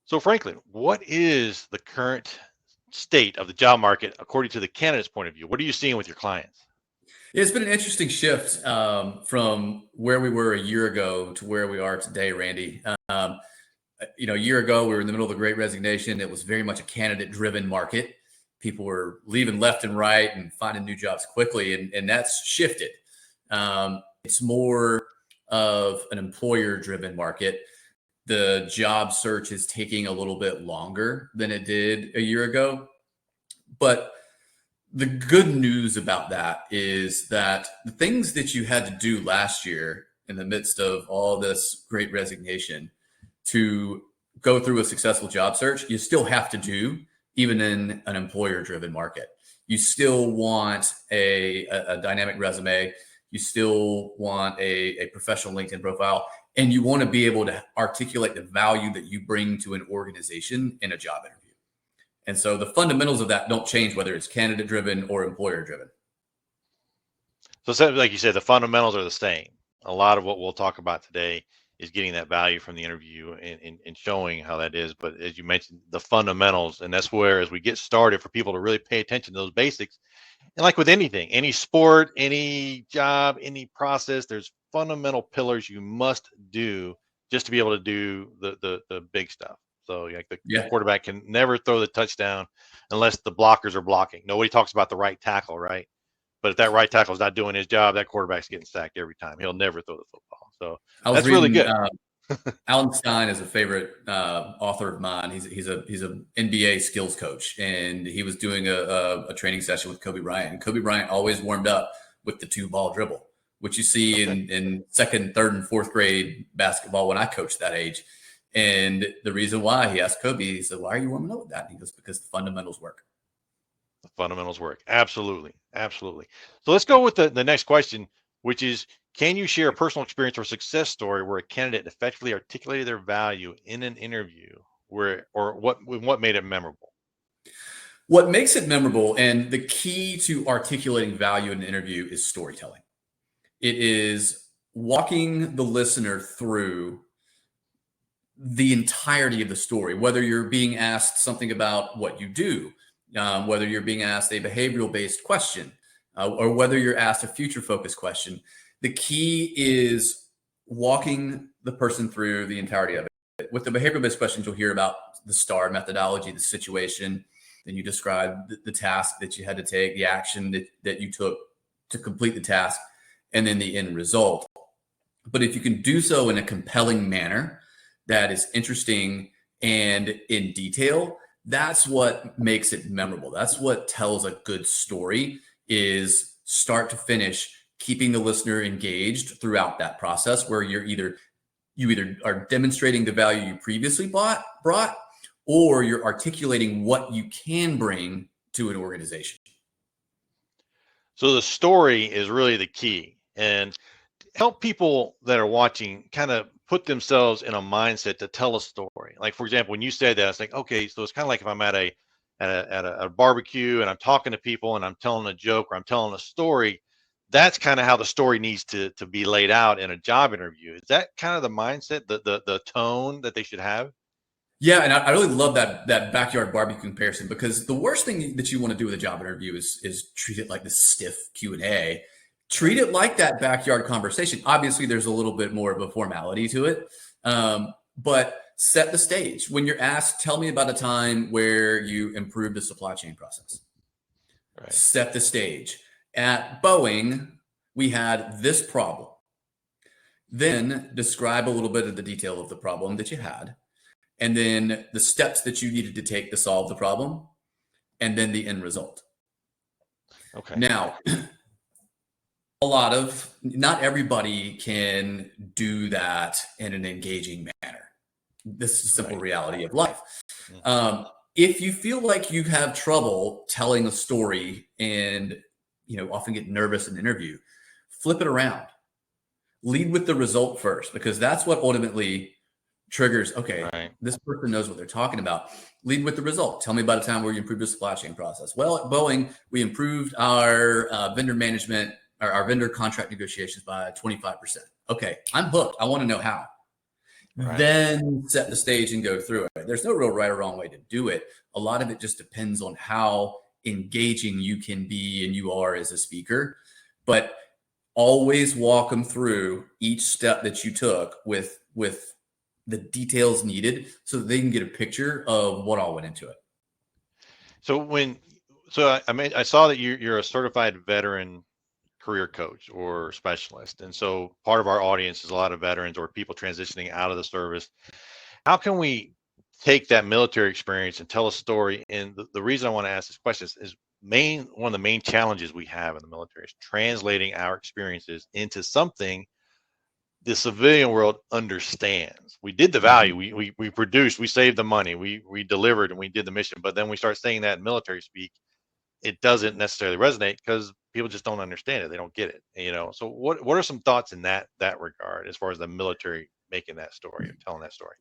So, Franklin, what is the current state of the job market according to the candidate's point of view? What are you seeing with your clients? It's been an interesting shift from where we were a year ago to where we are today, Randy. A year ago, we were in the middle of the Great Resignation. It was very much a candidate-driven market. People were leaving left and right and finding new jobs quickly, and that's shifted. It's more of an employer-driven market. The job search is taking a little bit longer than it did a year ago, but the good news about that is that the things that you had to do last year in the midst of all this great resignation to go through a successful job search, you still have to do even in an employer driven market. You still want a dynamic resume. You still want a professional LinkedIn profile, and you want to be able to articulate the value that you bring to an organization in a job interview. And so the fundamentals of that don't change whether it's candidate driven or employer driven. So, like you said, the fundamentals are the same. A lot of what we'll talk about today is getting that value from the interview and showing how that is. But as you mentioned, the fundamentals, and that's where, as we get started, for people to really pay attention to those basics. And like with anything, any sport, any job, any process, there's fundamental pillars you must do just to be able to do the big stuff. So like the Yeah. quarterback can never throw the touchdown unless the blockers are blocking. Nobody talks about the right tackle, right? But if that right tackle is not doing his job, that quarterback's getting sacked every time. He'll never throw the football. So I was that's really reading good. Alan Stein is a favorite author of mine. He's an NBA skills coach, and he was doing a training session with Kobe Bryant. And Kobe Bryant always warmed up with the 2-ball dribble, which you see in second, third, and fourth grade basketball when I coached that age. And the reason why, he asked Kobe, he said, "Why are you warming up with that?" And he goes, "Because the fundamentals work." The fundamentals work. Absolutely. Absolutely. So let's go with the next question, which is, can you share a personal experience or success story where a candidate effectively articulated their value in an interview or what made it memorable? What makes it memorable, and the key to articulating value in an interview, is storytelling. It is walking the listener through the entirety of the story, whether you're being asked something about what you do, whether you're being asked a behavioral based question, or whether you're asked a future focused question. The key is walking the person through the entirety of it. With the behavioral based questions, you'll hear about the STAR methodology, the situation, then you describe the task that you had to take, the action that you took to complete the task, and then the end result. But if you can do so in a compelling manner that is interesting and in detail, that's what makes it memorable. That's what tells a good story, is start to finish, keeping the listener engaged throughout that process, where you either are demonstrating the value you previously brought, or you're articulating what you can bring to an organization. So the story is really the key. And help people that are watching kind of put themselves in a mindset to tell a story. Like, for example, when you said that, it's like, okay, so it's kind of like if I'm at a barbecue and I'm talking to people and I'm telling a joke or I'm telling a story. That's kind of how the story needs to be laid out in a job interview. Is that kind of the mindset, the tone that they should have? Yeah, and I really love that backyard barbecue comparison, because the worst thing that you want to do with a job interview is treat it like this stiff Q&A. Treat it like that backyard conversation. Obviously, there's a little bit more of a formality to it, but set the stage. When you're asked, tell me about a time where you improved the supply chain process. Right. Set the stage. At Boeing, we had this problem. Then describe a little bit of the detail of the problem that you had, and then the steps that you needed to take to solve the problem, and then the end result. Okay. Now, not everybody can do that in an engaging manner. This is a simple reality of life. If you feel like you have trouble telling a story and often get nervous in an interview, flip it around. Lead with the result first, because that's what ultimately triggers, okay, right. This person knows what they're talking about. Lead with the result. Tell me about a time where you improved the supply chain process. Well, at Boeing, we improved our vendor management, our vendor contract negotiations by 25%. Okay, I'm hooked. I want to know how. Right. then set the stage and go through it. There's no real right or wrong way to do it. A lot of it just depends on how engaging you can be and you are as a speaker. But always walk them through each step that you took with the details needed so that they can get a picture of what all went into it. So I saw that you're a certified veteran career coach or specialist. And so part of our audience is a lot of veterans or people transitioning out of the service. How can we take that military experience and tell a story? And the reason I want to ask this question is one of the main challenges we have in the military is translating our experiences into something the civilian world understands. We did the value, we produced, we saved the money, we delivered, and we did the mission. But then we start saying that in military speak, it doesn't necessarily resonate because people just don't understand it. They don't get it, So what are some thoughts in that regard as far as the military making that story or telling that story?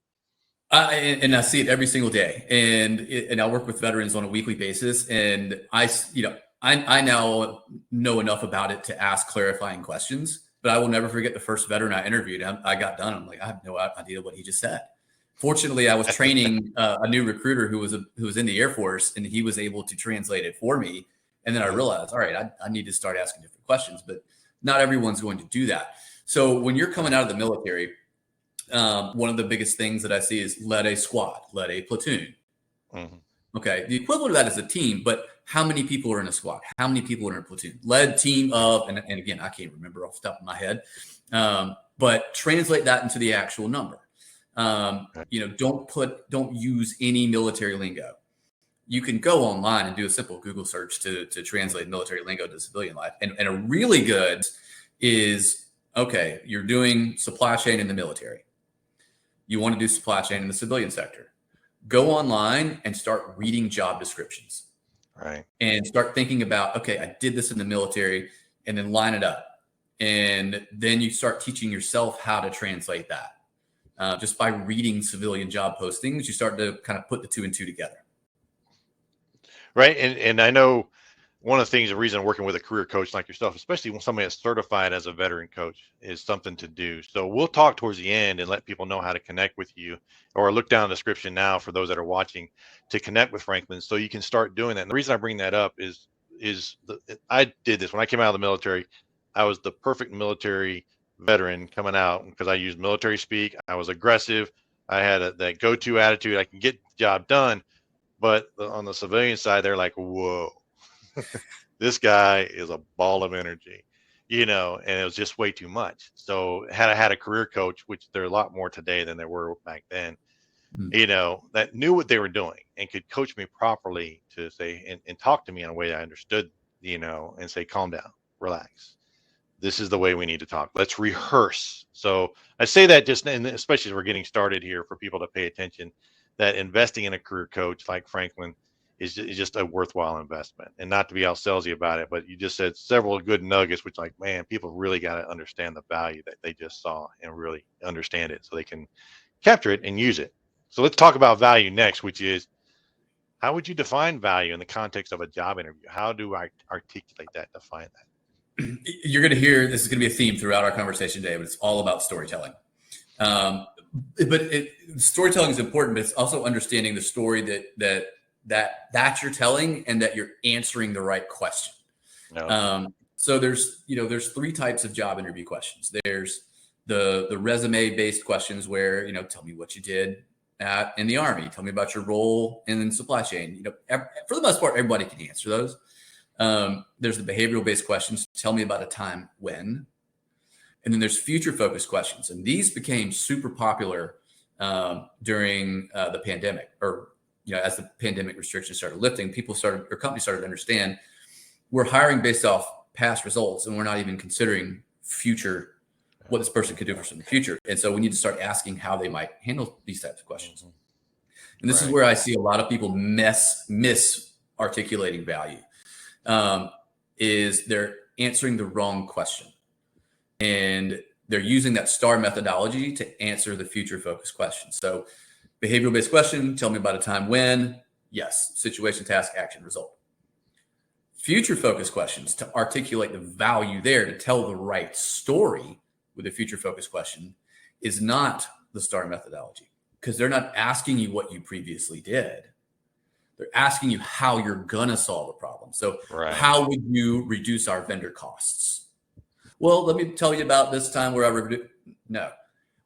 And I see it every single day, and I work with veterans on a weekly basis, and I now know enough about it to ask clarifying questions. But I will never forget the first veteran I interviewed. I got done. I'm like, I have no idea what he just said. Fortunately, I was training a new recruiter who was in the Air Force, and he was able to translate it for me. And then I realized, all right, I need to start asking different questions, but not everyone's going to do that. So when you're coming out of the military, one of the biggest things that I see is lead a squad, lead a platoon. Mm-hmm. Okay, the equivalent of that is a team, but how many people are in a squad? How many people are in a platoon? Led team of, and again, I can't remember off the top of my head, but translate that into the actual number. Don't use any military lingo. You can go online and do a simple Google search to translate military lingo to civilian life. And a really good is, okay, you're doing supply chain in the military. You want to do supply chain in the civilian sector. Go online and start reading job descriptions. Right. And start thinking about, okay, I did this in the military, and then line it up. And then you start teaching yourself how to translate that. Just by reading civilian job postings, you start to kind of put the two and two together. Right. And I know one of the things, the reason working with a career coach like yourself, especially when somebody that's certified as a veteran coach, is something to do. So we'll talk towards the end and let people know how to connect with you, or look down the description now for those that are watching to connect with Franklin so you can start doing that. And the reason I bring that up is I did this when I came out of the military. I was the perfect military veteran coming out because I used military speak. I was aggressive. I had that go-to attitude. I can get the job done. But on the civilian side, they're like, whoa, this guy is a ball of energy, and it was just way too much. So had I had a career coach, which there are a lot more today than there were back then, that knew what they were doing and could coach me properly to say and talk to me in a way I understood, and say, calm down, relax. This is the way we need to talk. Let's rehearse. So I say that just, and especially as we're getting started here, for people to pay attention, that investing in a career coach like Franklin is just a worthwhile investment, and not to be all salesy about it. But you just said several good nuggets, which, like, man, people really got to understand the value that they just saw and really understand it so they can capture it and use it. So let's talk about value next, which is, how would you define value in the context of a job interview? How do I articulate that, define that? You're going to hear, this is going to be a theme throughout our conversation today, but it's all about storytelling. Storytelling is important, but it's also understanding the story that you're telling and that you're answering the right question. No. So there's three types of job interview questions. There's the resume based questions where, tell me what you did in the Army, tell me about your role in supply chain. For the most part, everybody can answer those. There's the behavioral based questions. Tell me about a time when. And then there's future focused questions. And these became super popular during the pandemic, or, as the pandemic restrictions started lifting, companies started to understand we're hiring based off past results, and we're not even considering future, what this person could do for us in the future. And so we need to start asking how they might handle these types of questions. And this is where I see a lot of people miss articulating value. Is they're answering the wrong question, and they're using that STAR methodology to answer the future focused questions. So behavioral based question, tell me about a time when. Yes. Situation, task, action, result. Future focused questions, to articulate the value there, to tell the right story with a future focused question, is not the STAR methodology, because they're not asking you what you previously did. They're asking you how you're going to solve a problem. So Right. how would you reduce our vendor costs? Well, let me tell you about this time where no.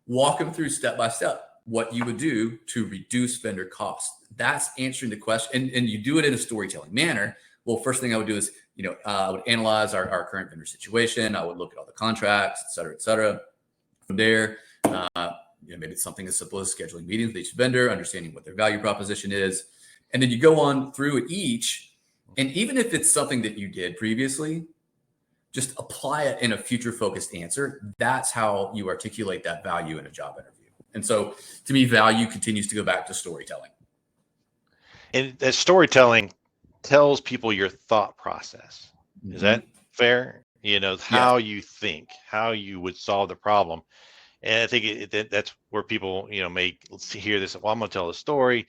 Walk them through step by step what you would do to reduce vendor costs. That's answering the question. And you do it in a storytelling manner. Well, first thing I would do is, I would analyze our current vendor situation. I would look at all the contracts, et cetera, et cetera. From there, maybe it's something as simple as scheduling meetings with each vendor, understanding what their value proposition is. And then you go on through each. And even if it's something that you did previously, just apply it in a future focused answer. That's how you articulate that value in a job interview. And so to me, value continues to go back to storytelling. And that storytelling tells people your thought process. Is that fair? How you think, how you would solve the problem. And I think that's where people, may hear this. Well, I'm going to tell a story.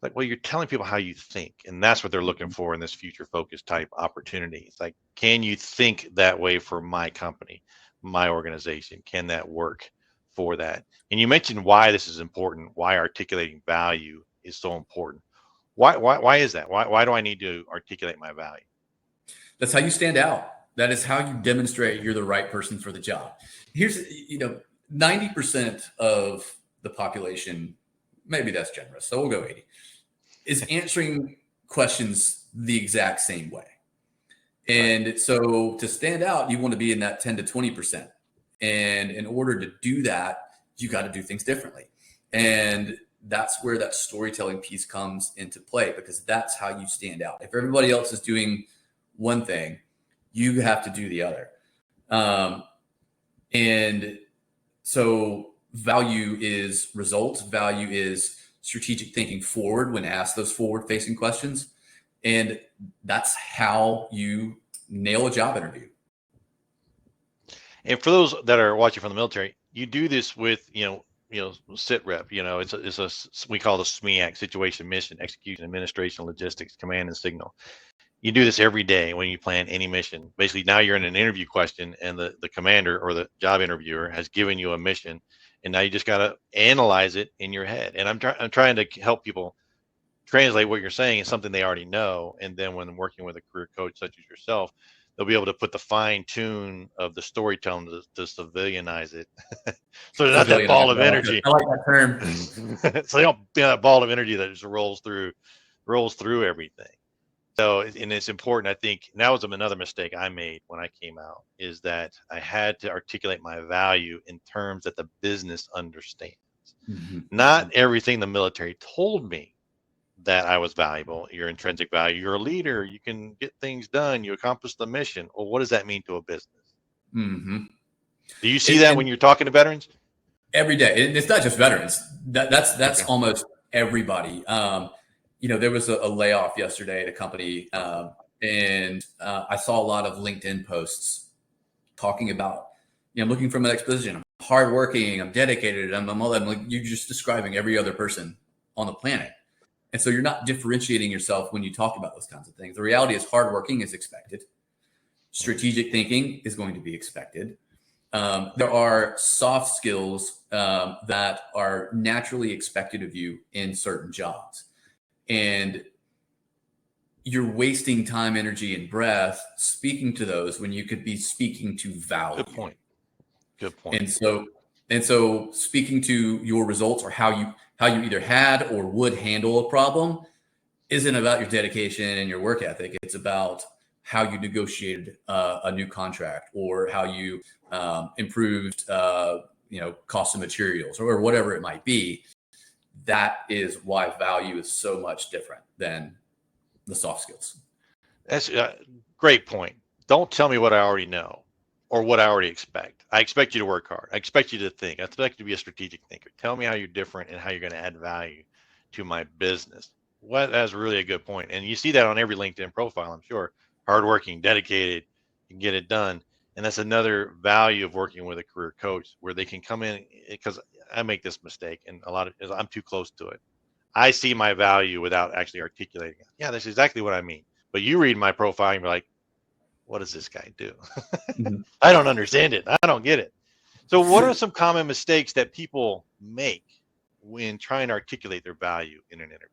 Like, well, you're telling people how you think, and that's what they're looking for in this future focused type opportunity. It's like, can you think that way for my company, my organization? Can that work for that? And you mentioned why this is important, why articulating value is so important. Why is that? Why do I need to articulate my value? That's how you stand out. That is how you demonstrate you're the right person for the job. Here's, 90% of the population, maybe that's generous, so we'll go 80, is answering questions the exact same way. And so to stand out, you want to be in that 10 to 20%. And in order to do that, you got to do things differently. And that's where that storytelling piece comes into play, because that's how you stand out. If everybody else is doing one thing, you have to do the other. And so value is results. Value is strategic thinking forward when asked those forward facing questions. And that's how you nail a job interview. And for those that are watching from the military, you do this with, sit rep, it's a we call it SMEAC, situation, mission, execution, administration, logistics, command, and signal. You do this every day when you plan any mission. Basically, now you're in an interview question, and the commander or the job interviewer has given you a mission, and now you just got to analyze it in your head. And I'm trying to help people translate what you're saying is something they already know, and then when working with a career coach such as yourself, they'll be able to put the fine tune of the storytelling to civilianize it. So there's not that ball of energy. I like that term. So they don't be that ball of energy that just rolls through everything. So, and it's important, I think, and that was another mistake I made when I came out, is that I had to articulate my value in terms that the business understands. Not everything the military told me that I was valuable. Your intrinsic value, you're a leader, you can get things done, you accomplish the mission. Well, what does that mean to a business? Do you see that when you're talking to veterans? Every day. It's not just veterans. That's okay. Almost everybody. There was a layoff yesterday at a company, and I saw a lot of LinkedIn posts talking about, I'm looking for my next position. I'm hardworking, I'm dedicated, I'm all that. I'm like, you're just describing every other person on the planet. And so you're not differentiating yourself when you talk about those kinds of things. The reality is hardworking is expected. Strategic thinking is going to be expected. There are soft skills that are naturally expected of you in certain jobs. And you're wasting time, energy, and breath speaking to those when you could be speaking to value. Good point. And so speaking to your results or how you either had or would handle a problem isn't about your dedication and your work ethic. It's about how you negotiated a new contract, or how you improved cost of materials, or whatever it might be. That is why value is so much different than the soft skills. That's a great point. Don't tell me what I already know or what I already expect. I expect you to work hard. I expect you to think. I expect you to be a strategic thinker. Tell me how you're different and how you're going to add value to my business. Well, that's really a good point. And you see that on every LinkedIn profile, I'm sure. Hardworking, dedicated, you can get it done. And that's another value of working with a career coach, where they can come in, because I make this mistake, and I'm too close to it. I see my value without actually articulating it. Yeah, that's exactly what I mean. But you read my profile and you're like, what does this guy do? I don't understand it. I don't get it. So what are some common mistakes that people make when trying to articulate their value in an interview?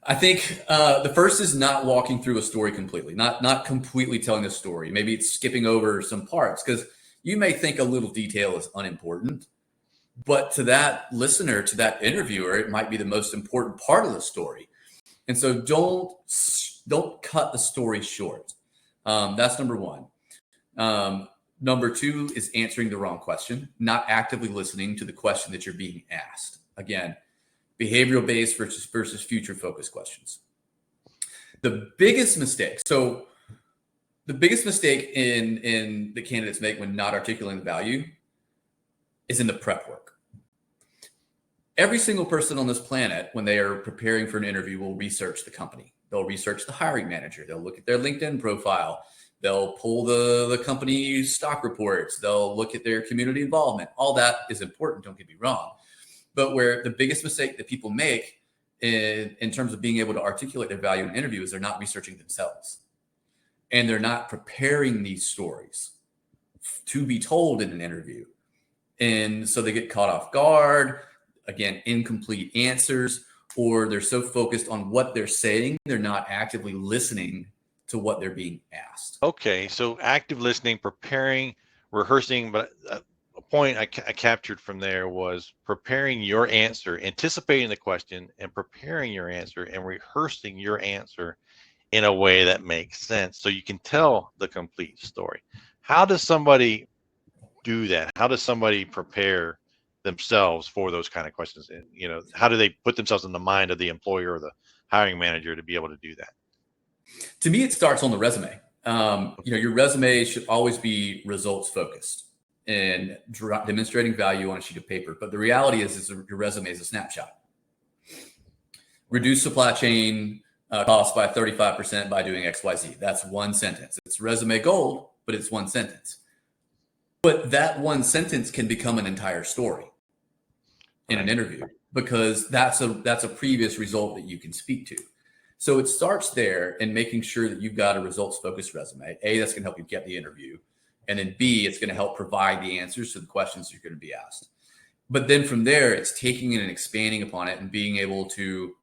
I think the first is not walking through a story completely, not completely telling a story. Maybe it's skipping over some parts because you may think a little detail is unimportant, but to that listener, to that interviewer, it might be the most important part of the story. And so don't cut the story short. That's number one. Number two is answering the wrong question, not actively listening to the question that you're being asked. Again, behavioral based versus future focused questions. The biggest mistake. So the biggest mistake in the candidates make when not articulating the value is in the prep work. Every single person on this planet, when they are preparing for an interview, will research the company. They'll research the hiring manager. They'll look at their LinkedIn profile. They'll pull the company stock reports. They'll look at their community involvement. All that is important, don't get me wrong. But where the biggest mistake that people make in terms of being able to articulate their value in an interview is they're not researching themselves. And they're not preparing these stories to be told in an interview. And so they get caught off guard. Again, incomplete answers, or they're so focused on what they're saying, they're not actively listening to what they're being asked. Okay, so active listening, preparing, rehearsing, but a point I captured from there was preparing your answer, anticipating the question and preparing your answer and rehearsing your answer in a way that makes sense so you can tell the complete story. How does somebody do that? How does somebody prepare themselves for those kind of questions? And, how do they put themselves in the mind of the employer or the hiring manager to be able to do that? To me, it starts on the resume. Your resume should always be results focused and demonstrating value on a sheet of paper. But the reality is your resume is a snapshot. Reduce supply chain costs by 35% by doing XYZ. That's one sentence. It's resume gold, but it's one sentence. But that one sentence can become an entire story in an interview because that's a previous result that you can speak to. So it starts there in making sure that you've got a results focused resume. A, that's going to help you get the interview. And then B, it's going to help provide the answers to the questions you're going to be asked. But then from there, it's taking it and expanding upon it and being able to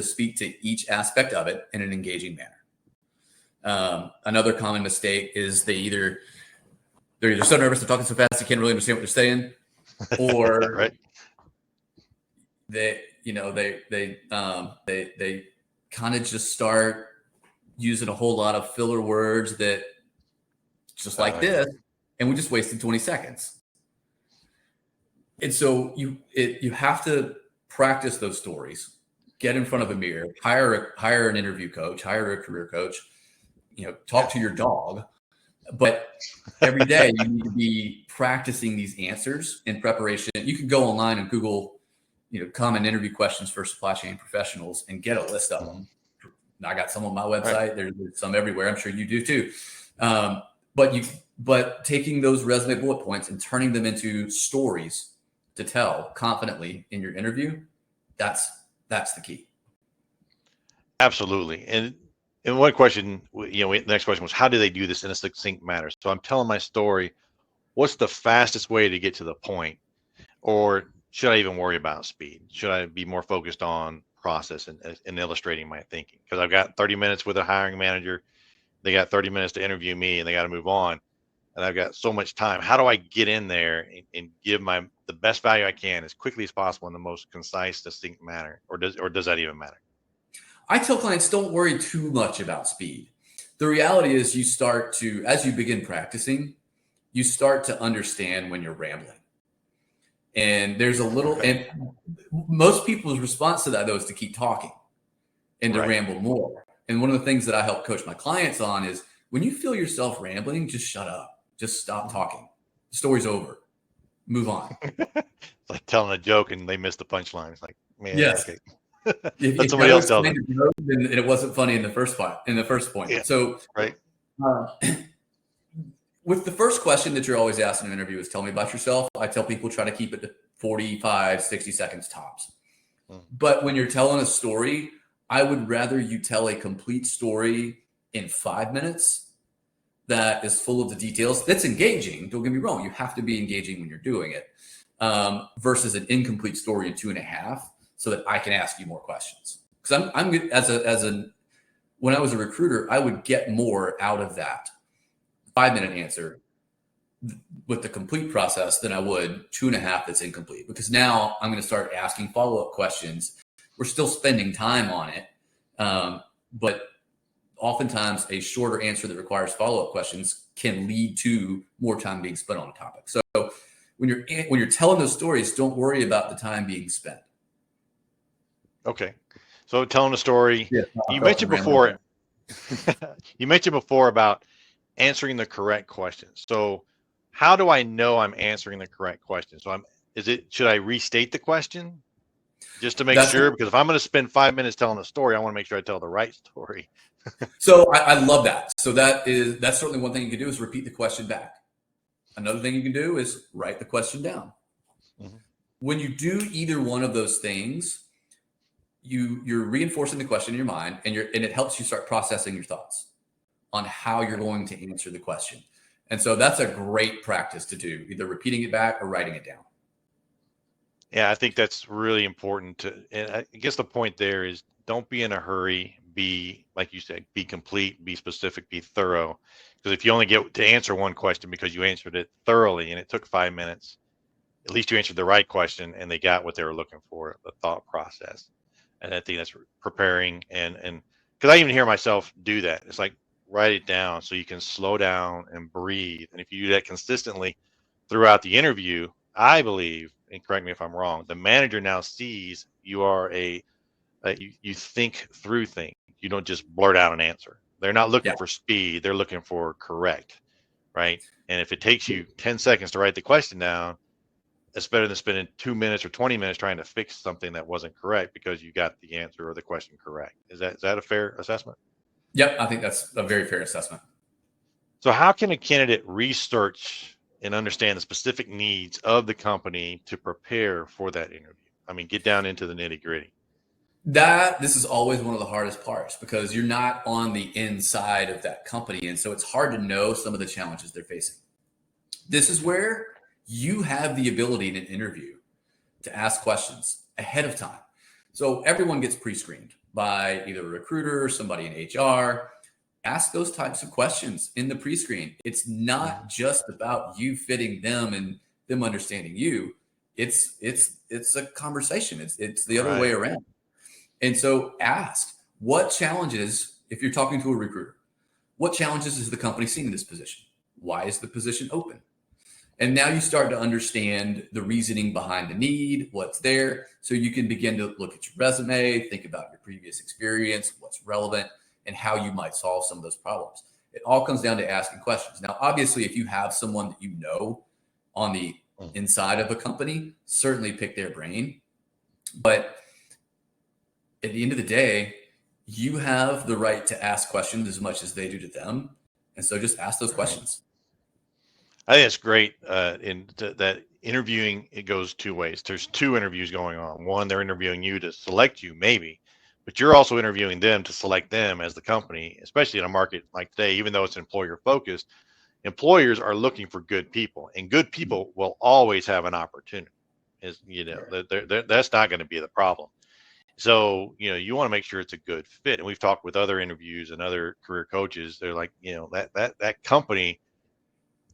speak to each aspect of it in an engaging manner. Another common mistake is they're either so nervous, they're talking so fast they can't really understand what they're saying, or right. they kind of just start using a whole lot of filler words that just like this, and we just wasted 20 seconds. And so you have to practice those stories, get in front of a mirror, hire an interview coach, hire a career coach, talk to your dog. But every day you need to be practicing these answers in preparation. You can go online and Google, common interview questions for supply chain professionals and get a list of them. I got some on my website. Right. There's some everywhere. I'm sure you do too. But taking those resume bullet points and turning them into stories to tell confidently in your interview, that's the key. Absolutely. And one question, the next question was, how do they do this in a succinct manner? So I'm telling my story. What's the fastest way to get to the point? Or should I even worry about speed? Should I be more focused on process and illustrating my thinking? Because I've got 30 minutes with a hiring manager. They got 30 minutes to interview me and they got to move on. And I've got so much time. How do I get in there and give the best value I can as quickly as possible in the most concise, distinct manner? Or does that even matter? I tell clients, don't worry too much about speed. The reality is as you begin practicing, you start to understand when you're rambling. And there's and most people's response to that, though, is to keep talking and to ramble more. And one of the things that I help coach my clients on is when you feel yourself rambling, just shut up. Just stop talking. The story's over. Move on. It's like telling a joke and they miss the punchline. It's like, man, yes. Okay. If somebody else tells them. And it wasn't funny in the first point. Yeah. So right. With the first question that you're always asked in an interview is tell me about yourself. I tell people try to keep it to 45, 60 seconds tops. But when you're telling a story, I would rather you tell a complete story in 5 minutes that is full of the details that's engaging. Don't get me wrong. You have to be engaging when you're doing it, versus an incomplete story in 2.5 so that I can ask you more questions. Because I'm when I was a recruiter, I would get more out of that 5-minute answer with the complete process than I would 2.5 that's incomplete, because now I'm going to start asking follow-up questions. We're still spending time on it, but oftentimes a shorter answer that requires follow-up questions can lead to more time being spent on a topic. So when you're telling those stories, don't worry about the time being spent. Okay. So telling a story, Yeah, you mentioned before, about answering the correct question. So how do I know I'm answering the correct question? So should I restate the question just to make sure? Because if I'm going to spend 5 minutes telling a story, I want to make sure I tell the right story. So I love that. So that's certainly one thing you can do, is repeat the question back. Another thing you can do is write the question down. Mm-hmm. When you do either one of those things, you're reinforcing the question in your mind, and it helps you start processing your thoughts on how you're going to answer the question. And so that's a great practice to do, either repeating it back or writing it down. Yeah, I think that's really important and I guess the point there is, don't be in a hurry. Be, like you said, be complete, be specific, be thorough. Because if you only get to answer one question because you answered it thoroughly and it took 5 minutes, at least you answered the right question and they got what they were looking for, the thought process. And I think that's preparing, and because I even hear myself do that. It's like, write it down so you can slow down and breathe. And if you do that consistently throughout the interview, I believe, and correct me if I'm wrong, the manager now sees you are you think through things. You don't just blurt out an answer. They're not looking for speed. They're looking for correct, right? And if it takes you 10 seconds to write the question down, it's better than spending 2 minutes or 20 minutes trying to fix something that wasn't correct because you got the answer or the question correct. Is that a fair assessment? Yep, I think that's a very fair assessment. So how can a candidate research and understand the specific needs of the company to prepare for that interview? I mean, get down into the nitty gritty. This is always one of the hardest parts, because you're not on the inside of that company. And so it's hard to know some of the challenges they're facing. This is where you have the ability in an interview to ask questions ahead of time. So everyone gets pre-screened by either a recruiter or somebody in HR. Ask those types of questions in the pre-screen. It's not just about you fitting them and them understanding you. It's a conversation. It's the other way around. And so ask, what challenges, if you're talking to a recruiter, what challenges is the company seeing in this position? Why is the position open? And now you start to understand the reasoning behind the need, what's there. So you can begin to look at your resume, think about your previous experience, what's relevant, and how you might solve some of those problems. It all comes down to asking questions. Now, obviously, if you have someone that you know on the inside of a company, certainly pick their brain. But at the end of the day, you have the right to ask questions as much as they do to them. And so just ask those questions. I think it's great. That interviewing, it goes two ways. There's two interviews going on. One, they're interviewing you to select you, maybe, but you're also interviewing them to select them as the company, especially in a market like today. Even though it's employer focused, employers are looking for good people, and good people will always have an opportunity. That's not going to be the problem. So, you want to make sure it's a good fit. And we've talked with other interviews and other career coaches. They're like, that company,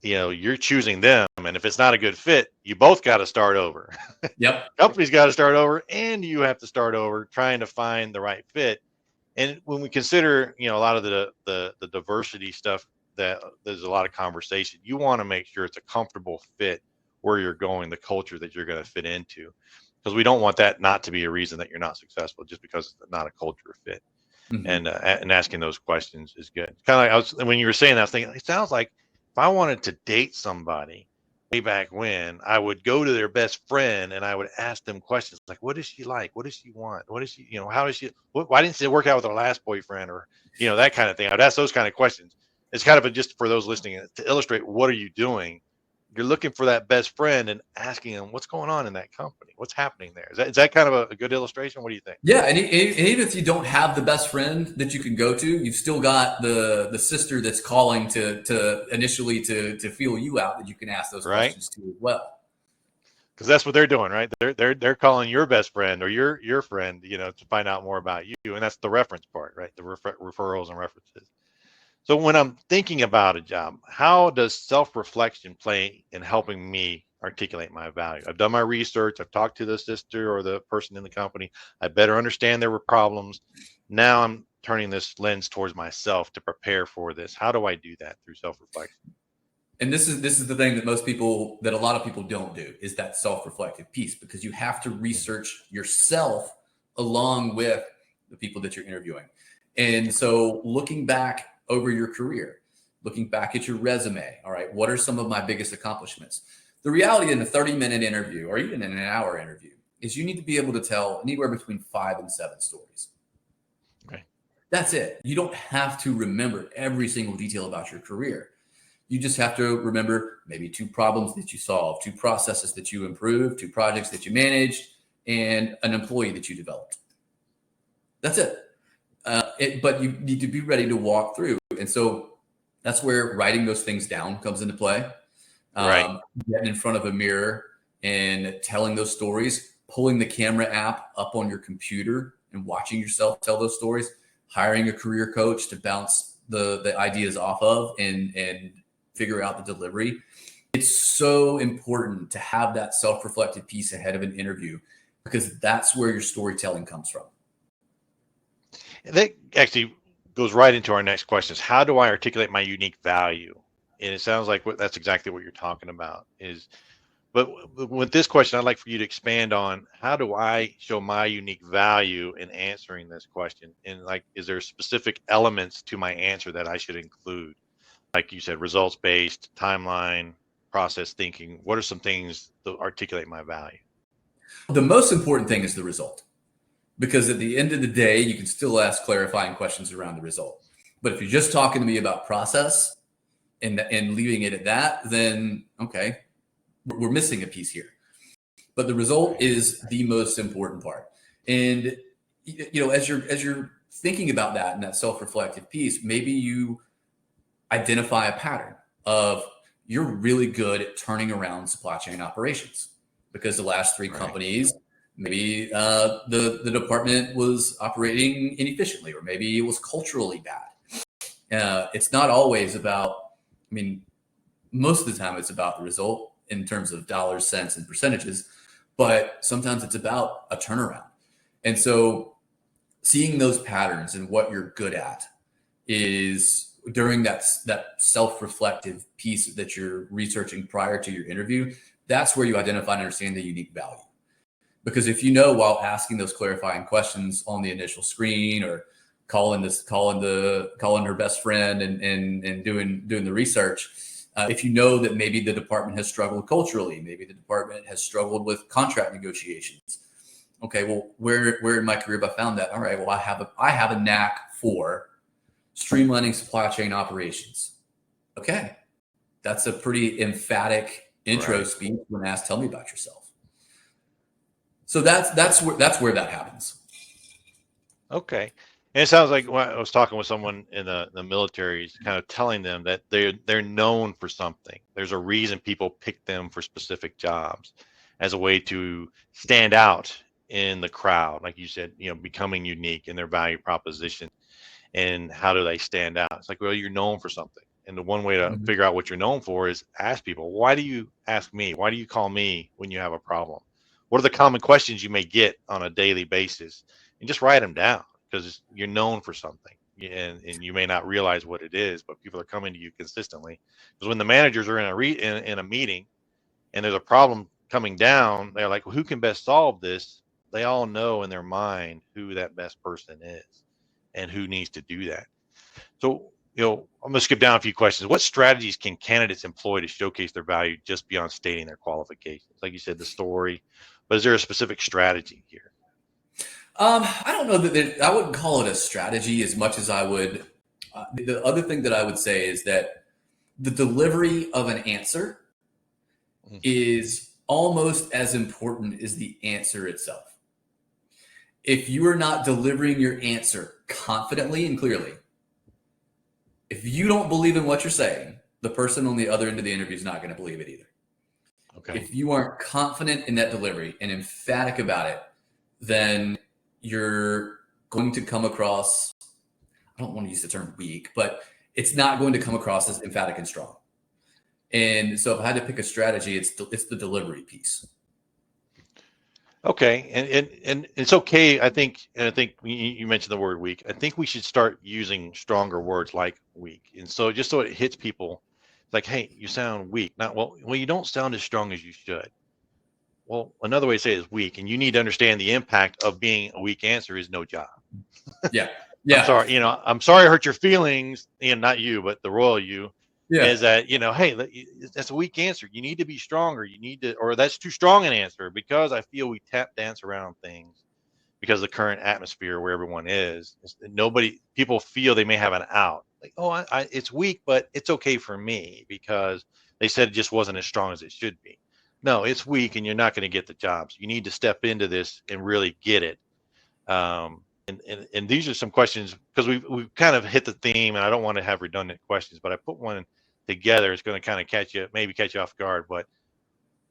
you're choosing them. And if it's not a good fit, you both got to start over. Yep. Company's got to start over, and you have to start over trying to find the right fit. And when we consider, a lot of the diversity stuff, that there's a lot of conversation, you want to make sure it's a comfortable fit where you're going, the culture that you're going to fit into. Because we don't want that not to be a reason that you're not successful, just because it's not a culture fit. Mm-hmm. And asking those questions is good. Kind of like when you were saying that, I was thinking, it sounds like if I wanted to date somebody way back when, I would go to their best friend and I would ask them questions like, what is she like? What does she want? What is she, how is she, why didn't she work out with her last boyfriend? Or, that kind of thing. I'd ask those kind of questions. It's kind of just for those listening to illustrate, what are you doing you're looking for that best friend and asking them what's going on in that company, what's happening there. Is that kind of a good illustration? What do you think? Yeah, and even if you don't have the best friend that you can go to, you've still got the sister that's calling to initially to feel you out that you can ask those Right? questions to as well. Because that's what they're doing, right? They're calling your best friend or your friend, to find out more about you, and that's the reference part, right? The referrals and references. So when I'm thinking about a job, how does self-reflection play in helping me articulate my value? I've done my research. I've talked to the sister or the person in the company. I better understand there were problems. Now I'm turning this lens towards myself to prepare for this. How do I do that through self-reflection? And this is the thing that a lot of people don't do, is that self-reflective piece, because you have to research yourself along with the people that you're interviewing. And so looking back over your career, looking back at your resume, all right, what are some of my biggest accomplishments? The reality in a 30-minute interview or even in an hour interview is you need to be able to tell anywhere between 5 and 7 stories. Okay. That's it. You don't have to remember every single detail about your career. You just have to remember maybe 2 problems that you solved, 2 processes that you improved, 2 projects that you managed, and an employee that you developed. That's it. But you need to be ready to walk through. And so that's where writing those things down comes into play. Right. Getting in front of a mirror and telling those stories, pulling the camera app up on your computer and watching yourself tell those stories, hiring a career coach to bounce the ideas off of and figure out the delivery. It's so important to have that self-reflective piece ahead of an interview, because that's where your storytelling comes from. And that actually goes right into our next question: is how do I articulate my unique value? And it sounds like that's exactly what you're talking about. But with this question, I'd like for you to expand on how do I show my unique value in answering this question? And is there specific elements to my answer that I should include? Like you said, results based, timeline, process thinking. What are some things to articulate my value? The most important thing is the result, because at the end of the day, you can still ask clarifying questions around the result. But if you're just talking to me about process and leaving it at that, then okay, we're missing a piece here. But the result is the most important part. And as you're thinking about that and that self-reflective piece, maybe you identify a pattern of you're really good at turning around supply chain operations, because the last 3 companies, maybe the department was operating inefficiently, or maybe it was culturally bad. It's not always about, most of the time it's about the result in terms of dollars, cents, and percentages, but sometimes it's about a turnaround. And so seeing those patterns and what you're good at is during that self-reflective piece that you're researching prior to your interview. That's where you identify and understand the unique value. Because if you know, while asking those clarifying questions on the initial screen, or calling her best friend and doing the research, if you know that maybe the department has struggled culturally, maybe the department has struggled with contract negotiations. Okay, well, where in my career have I found that? All right, well, I have a knack for streamlining supply chain operations. Okay, that's a pretty emphatic intro speech when asked, "Tell me about yourself." So that's where that happens. Okay. And it sounds like when I was talking with someone in the military, kind of telling them that they're known for something. There's a reason people pick them for specific jobs as a way to stand out in the crowd. Like you said, becoming unique in their value proposition. And how do they stand out? It's like, well, you're known for something. And the one way to figure out what you're known for is ask people, why do you ask me? Why do you call me when you have a problem? What are the common questions you may get on a daily basis? And just write them down, because you're known for something. And you may not realize what it is, but people are coming to you consistently. Because when the managers are in a meeting and there's a problem coming down, they're like, well, who can best solve this? They all know in their mind who that best person is and who needs to do that. So, I'm going to skip down a few questions. What strategies can candidates employ to showcase their value just beyond stating their qualifications? Like you said, the story, but is there a specific strategy here? I don't know that I wouldn't call it a strategy as much as I would. The other thing that I would say is that the delivery of an answer is almost as important as the answer itself. If you are not delivering your answer confidently and clearly, if you don't believe in what you're saying, the person on the other end of the interview is not going to believe it either. Okay. If you aren't confident in that delivery and emphatic about it, then you're going to come across, I don't want to use the term weak, but it's not going to come across as emphatic and strong. And so if I had to pick a strategy, it's the delivery piece. Okay, and it's okay. I think you mentioned the word weak. I think we should start using stronger words like weak, and so just so it hits people, like, hey, you sound weak. Not well. You don't sound as strong as you should. Well, another way to say it is weak, and you need to understand the impact of being a weak answer is no job. Yeah, I'm yeah, sorry. I'm sorry I hurt your feelings, and not you, but the royal you. yeah. Is that, hey, that's a weak answer. You need to be stronger. You need to, or that's too strong an answer, because I feel we tap dance around things because of the current atmosphere where everyone is. People feel they may have an out. Like, oh, it's weak, but it's okay for me because they said it just wasn't as strong as it should be. No, it's weak, and you're not going to get the jobs. You need to step into this and really get it. And these are some questions, because we've kind of hit the theme, and I don't want to have redundant questions, but I put one together. It's going to kind of maybe catch you off guard. But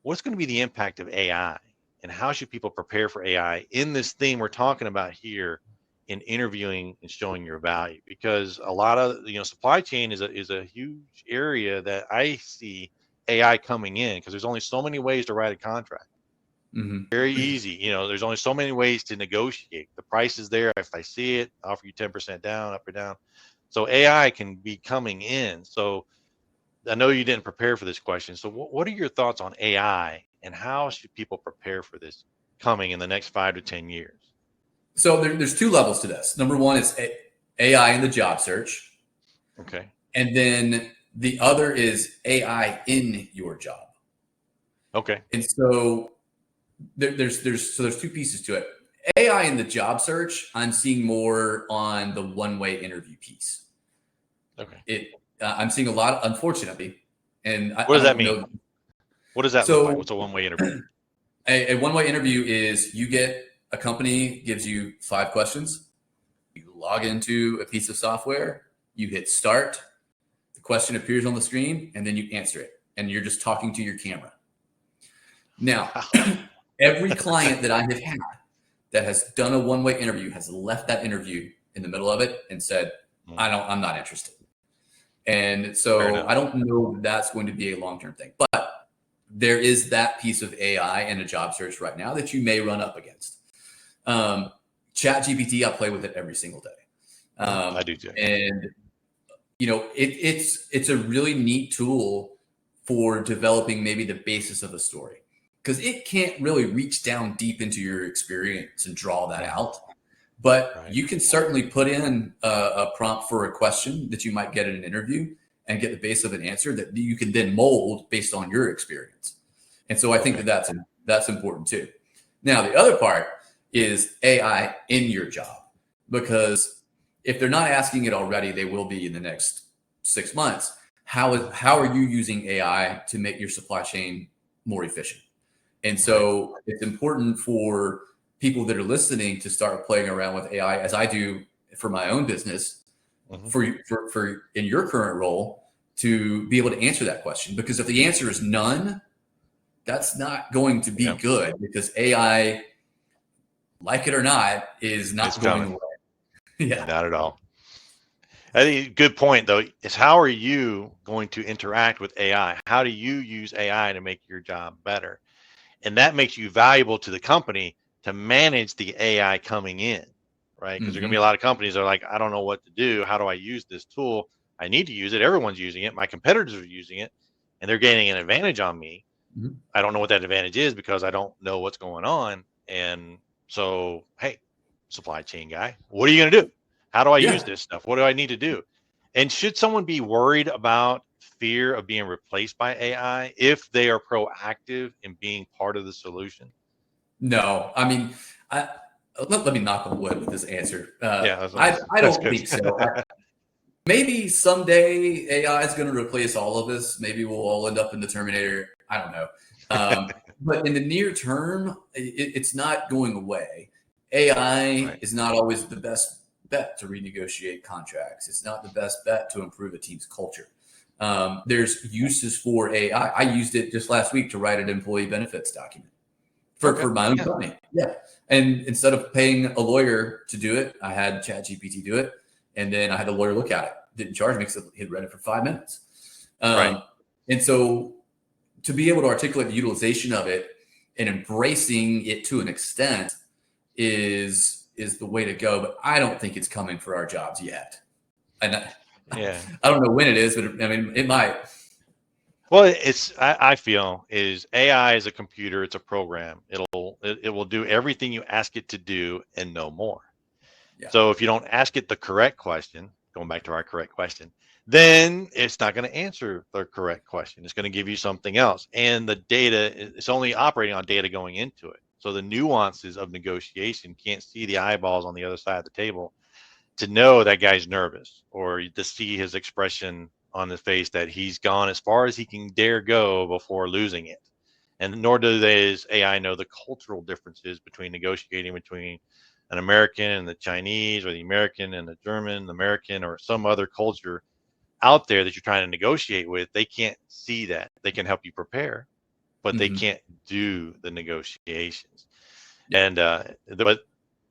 what's going to be the impact of AI, and how should people prepare for AI in this theme we're talking about here in interviewing and showing your value? Because a lot of, supply chain is a huge area that I see AI coming in, because there's only so many ways to write a contract. Mm-hmm. Very easy. There's only so many ways to negotiate. The price is there. If I see it, I'll offer you 10% down, up or down. So AI can be coming in. So I know you didn't prepare for this question. So what are your thoughts on AI, and how should people prepare for this coming in the next 5 to 10 years? So there's two levels to this. Number one is AI in the job search. Okay. And then the other is AI in your job. Okay. And so there's two pieces to it. AI in the job search, I'm seeing more on the one-way interview piece. Okay. I'm seeing a lot, unfortunately, and What does I that don't mean? know. What does that look like? What's a one-way interview? A one-way interview is you get a company gives you 5 questions. You log into a piece of software, you hit start, the question appears on the screen, and then you answer it. And you're just talking to your camera. Now, every client that I have had that has done a one-way interview has left that interview in the middle of it and said, I'm not interested. And so I don't know if that's going to be a long-term thing, but there is that piece of AI in a job search right now that you may run up against. ChatGPT, I play with it every single day. I do too. And it's a really neat tool for developing maybe the basis of a story, because it can't really reach down deep into your experience and draw that out. But you can certainly put in a prompt for a question that you might get in an interview and get the base of an answer that you can then mold based on your experience. And so I think that's important too. Now, the other part is AI in your job, because if they're not asking it already, they will be in the next 6 months. How are you using AI to make your supply chain more efficient? And so it's important for people that are listening to start playing around with AI, as I do for my own business, for in your current role, to be able to answer that question. Because if the answer is none, that's not going to be good, because AI, like it or not, is not going away. Yeah, not at all. I think a good point, though, is how are you going to interact with AI? How do you use AI to make your job better? And that makes you valuable to the company to manage the AI coming in, right? Because there are going to be a lot of companies that are like, I don't know what to do. How do I use this tool? I need to use it. Everyone's using it. My competitors are using it, and they're gaining an advantage on me. I don't know what that advantage is, because I don't know what's going on. And so, hey, supply chain guy, what are you going to do? How do I use this stuff? What do I need to do? And should someone be worried about fear of being replaced by AI if they are proactive in being part of the solution? No, I mean, let me knock on wood with this answer. I don't think so. Maybe someday AI is going to replace all of us. Maybe we'll all end up in the Terminator. I don't know. But in the near term, it's not going away. AI Right. is not always the best bet to renegotiate contracts. It's not the best bet to improve a team's culture. There's uses for AI. I used it just last week to write an employee benefits document Okay. for my own Yeah. company. Yeah. And instead of paying a lawyer to do it, I had ChatGPT do it. And then I had the lawyer look at it. Didn't charge me because he'd read it for 5 minutes. Right. And so to be able to articulate the utilization of it and embracing it to an extent is the way to go. But I don't think it's coming for our jobs yet. And Yeah. I don't know when it is, but I mean, it might. Well, I feel is AI is a computer. It's a program. It will do everything you ask it to do and no more. Yeah. So if you don't ask it the correct question, going back to our correct question, then it's not going to answer the correct question. It's going to give you something else. And the data, it's only operating on data going into it. So the nuances of negotiation can't see the eyeballs on the other side of the table to know that guy's nervous or to see his expression on his face that he's gone as far as he can dare go before losing it. And nor does AI know the cultural differences between negotiating between an American and the Chinese, or the American and the German, American, or some other culture out there that you're trying to negotiate with. They can't see that. They can help you prepare, but they Mm-hmm. can't do the negotiations. Yeah. And but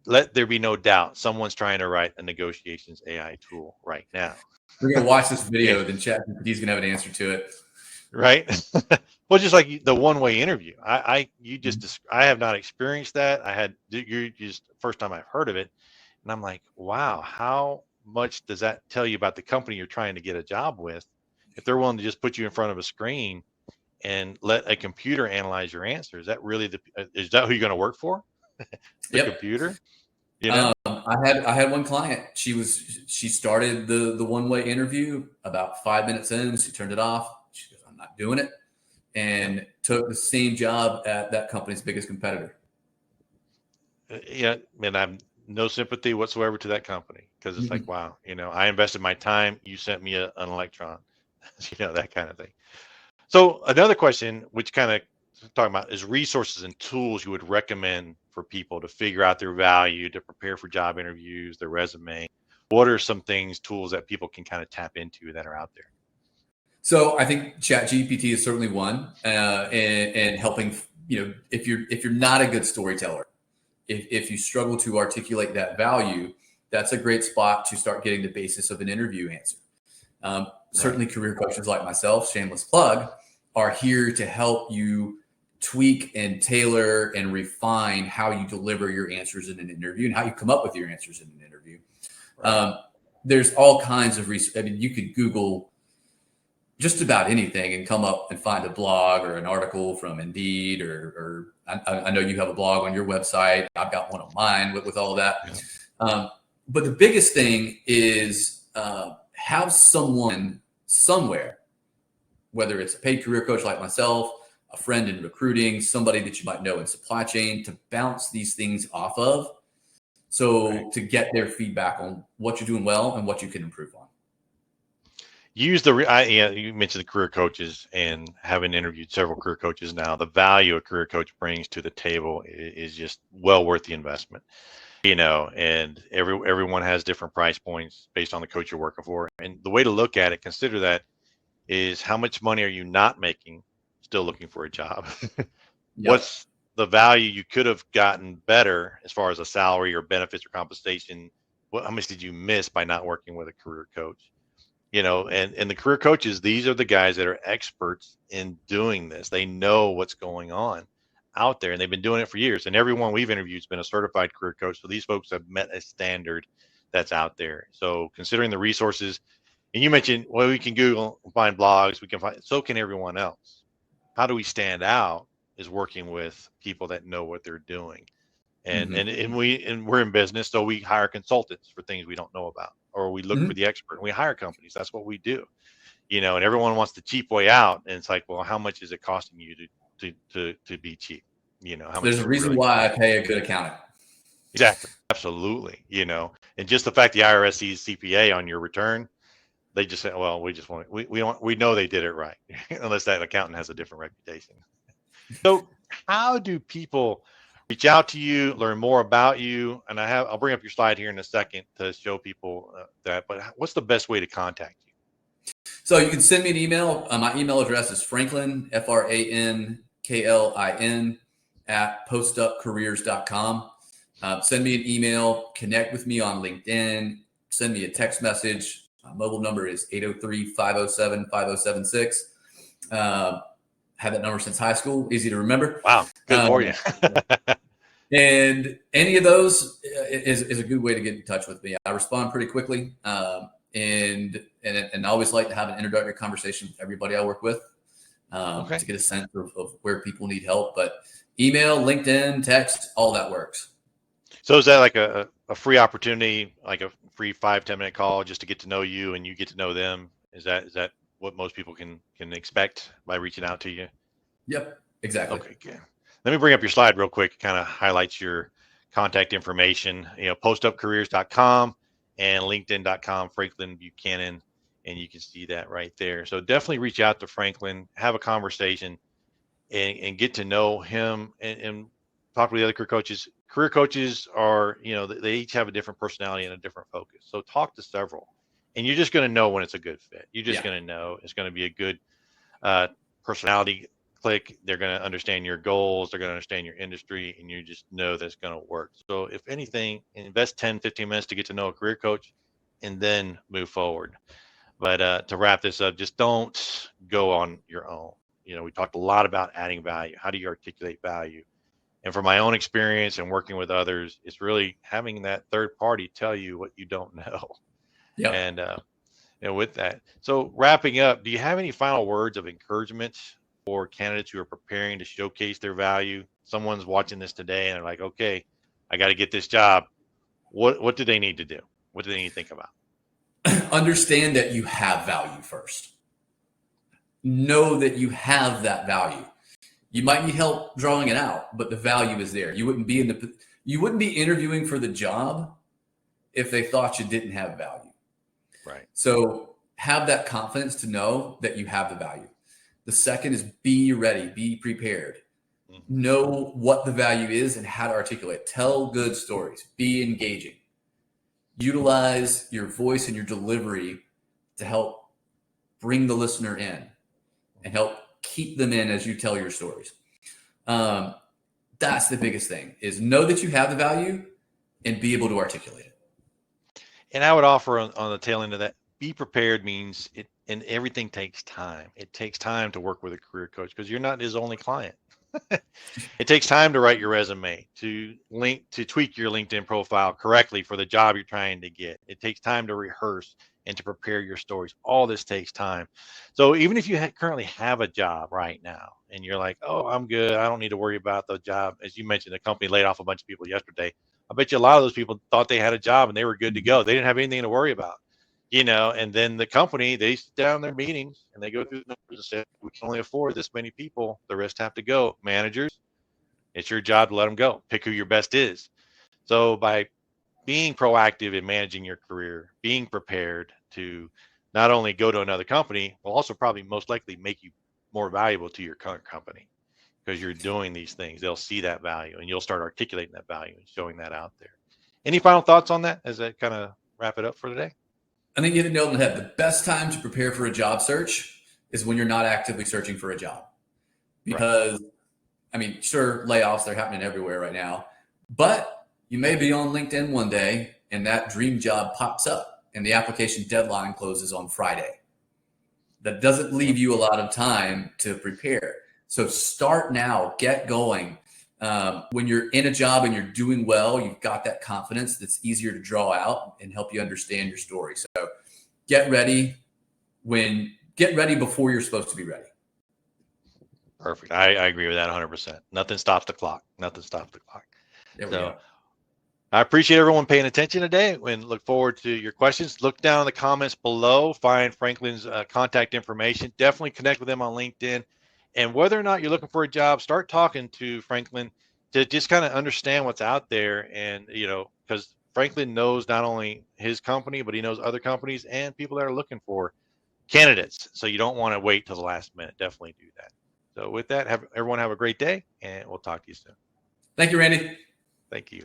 let there be no doubt, someone's trying to write a negotiations AI tool right now. We're going to watch this Yeah, video, then ChatGPT is going to have an answer to it. right. Well, just like the one-way interview, Mhm. I have not experienced that. You just first time I've heard of it, and I'm like, wow, how much does that tell you about the company you're trying to get a job with? If they're willing to just put you in front of a screen and let a computer analyze your answer, is that really is that who you're going to work for? The Yep. computer, you know? I had one client. She started the one way interview about 5 minutes in. She turned it off. She goes, "I'm not doing it," Yeah. and took the same job at that company's biggest competitor. Yeah, and I'm no sympathy whatsoever to that company because it's like, Mhm. wow, I invested my time. You sent me an electron, that kind of thing. So another question, which kind of talking about, is resources and tools you would recommend for people to figure out their value, to prepare for job interviews, their resume. What are some tools that people can kind of tap into that are out there? So I think ChatGPT is certainly one, and helping. If you're not a good storyteller, if you struggle to articulate that value, that's a great spot to start getting the basis of an interview answer. Right. Certainly, career coaches like myself, shameless plug, are here to help you tweak and tailor and refine how you deliver your answers in an interview and how you come up with your answers in an interview. Right. Um, there's all kinds of research. I mean, you could Google just about anything and come up and find a blog or an article from Indeed, or I know you have a blog on your website. I've got one on mine with all of that. Yeah. But the biggest thing is have someone somewhere, whether it's a paid career coach like myself, a friend in recruiting, somebody that you might know in supply chain, to bounce these things off of. Right. So to get their feedback on what you're doing well and what you can improve on. Yeah, you mentioned the career coaches, and having interviewed several career coaches now, the value a career coach brings to the table is just well worth the investment. And everyone has different price points based on the coach you're working for. And the way to look at it, consider that, is how much money are you not making still looking for a job? Yep. What's the value you could have gotten better as far as a salary or benefits or compensation? How much did you miss by not working with a career coach? And the career coaches, these are the guys that are experts in doing this. They know what's going on out there, and they've been doing it for years. And everyone we've interviewed has been a certified career coach. So these folks have met a standard that's out there. So considering the resources, and you mentioned, well, we can Google, find blogs, we can find, so can everyone else. How do we stand out is working with people that know what they're doing. And Mm-hmm. and and we're in business, so we hire consultants for things we don't know about, or we look for Mm-hmm. the expert and we hire companies. That's what we do. And everyone wants the cheap way out. And it's like, well, how much is it costing you to be cheap? How much There's is a it reason really going to why I cost? pay a good accountant. Exactly. Absolutely. And just the fact the IRS sees CPA on your return, they just say, well, we just want we know they did it right, unless that accountant has a different reputation. So how do people reach out to you, learn more about you? And I'll bring up your slide here in a second to show people that, but what's the best way to contact you? So you can send me an email. My email address is Franklin, FRANKLIN, at postupcareers.com. Send me an email, connect with me on LinkedIn, send me a text message. My mobile number is 803-507-5076. Had that number since high school, easy to remember. Wow, good for you. And any of those is a good way to get in touch with me. I respond pretty quickly, and I always like to have an introductory conversation with everybody I work with Okay. to get a sense of where people need help. But email, LinkedIn, text, all that works. So is that like a free opportunity, like a free 5-10 minute call just to get to know you and you get to know them? Is that what most people can expect by reaching out to you? Yep, exactly. Okay, good. Let me bring up your slide real quick. It kind of highlights your contact information, postupcareers.com and linkedin.com, Franklin Buchanan, and you can see that right there. So definitely reach out to Franklin, have a conversation, and get to know him and talk with the other career coaches. Career coaches are, they each have a different personality and a different focus. So talk to several, and you're just going to know when it's a good fit. You're just going to know it's going to be a good personality click. They're going to understand your goals. They're going to understand your industry, and you just know that's going to work. So if anything, invest 10-15 minutes to get to know a career coach and then move forward. But to wrap this up, just don't go on your own. We talked a lot about adding value. How do you articulate value? And from my own experience and working with others, it's really having that third party tell you what you don't know. Yep. And with that, so wrapping up, do you have any final words of encouragement for candidates who are preparing to showcase their value? Someone's watching this today and they're like, okay, I got to get this job. What do they need to do? What do they need to think about? Understand that you have value first. Know that you have that value. You might need help drawing it out, but the value is there. You wouldn't be interviewing for the job if they thought you didn't have value. Right. So have that confidence to know that you have the value. The second is be ready, be prepared. Mm-hmm. Know what the value is and how to articulate. Tell good stories. Be engaging. Utilize your voice and your delivery to help bring the listener in and help keep them in as you tell your stories. That's the biggest thing, is know that you have the value and be able to articulate it. And I would offer on the tail end of that, be prepared means it, and everything takes time. It takes time to work with a career coach because you're not his only client. It takes time to write your resume, to tweak your LinkedIn profile correctly for the job you're trying to get. It takes time to rehearse and to prepare your stories. All this takes time. So even if you currently have a job right now and you're like, oh, I'm good, I don't need to worry about the job. As you mentioned, the company laid off a bunch of people yesterday. I bet you a lot of those people thought they had a job and they were good to go. They didn't have anything to worry about. And then the company, they sit down in their meetings and they go through the numbers and say, we can only afford this many people. The rest have to go. Managers, it's your job to let them go. Pick who your best is. So by being proactive in managing your career, being prepared to not only go to another company, will also probably most likely make you more valuable to your current company because you're doing these things. They'll see that value and you'll start articulating that value and showing that out there. Any final thoughts on that as I kind of wrap it up for today? I think you hit it nail on the head. The best time to prepare for a job search is when you're not actively searching for a job. Because, right. Sure, layoffs, they're happening everywhere right now. But you may be on LinkedIn one day and that dream job pops up and the application deadline closes on Friday. That doesn't leave you a lot of time to prepare. So start now, get going. When you're in a job and you're doing well, you've got that confidence that's easier to draw out and help you understand your story. So get ready before you're supposed to be ready. Perfect. I agree with that 100%. Nothing stops the clock. Nothing stops the clock. There we go. I appreciate everyone paying attention today and look forward to your questions. Look down in the comments below, find Franklin's contact information. Definitely connect with him on LinkedIn. And whether or not you're looking for a job, start talking to Franklin to just kind of understand what's out there. And, because Franklin knows not only his company, but he knows other companies and people that are looking for candidates. So you don't want to wait till the last minute. Definitely do that. So with that, everyone have a great day, and we'll talk to you soon. Thank you, Randy. Thank you.